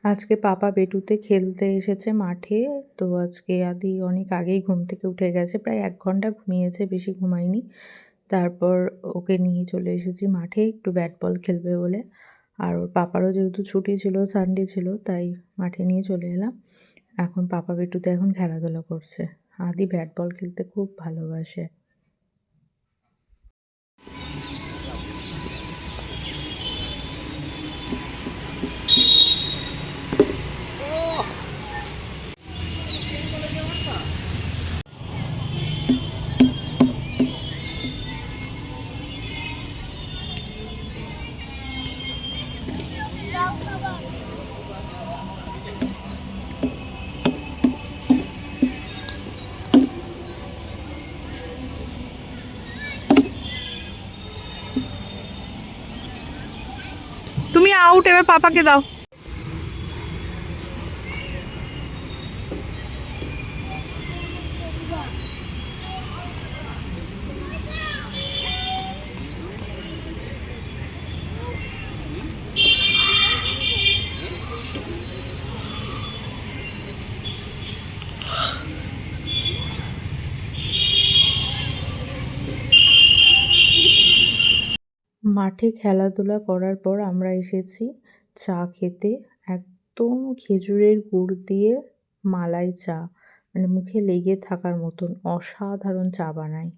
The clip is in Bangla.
আজকে পাপা বেটুতে খেলতে এসেছে মাঠে। তো আজকে আদি অনেক আগেই ঘুম থেকে উঠে গেছে। প্রায় ১ ঘন্টা ঘুমিয়েছে, বেশি ঘুমায়নি। তারপর ওকে নিয়ে চলে এসেছি মাঠে একটু ব্যাট বল খেলবে বলে। আর ওর পাপারও যেহেতু ছুটি ছিল, সানডে ছিল, তাই মাঠে নিয়ে চলে এলাম। এখন পাপা বেটুতে এখন খেলাধুলা করছে। আদি ব্যাট বল খেলতে খুব ভালোবাসে। তুমি আউট, এবার পাপাকে দাও। মাঠে খেলাধুলা করার পর আমরা এসেছি চা খেতে। একদম খেজুরের গুড় দিয়ে মালাই চা, মানে মুখে লেগে থাকার মতন অসাধারণ চা বানায়।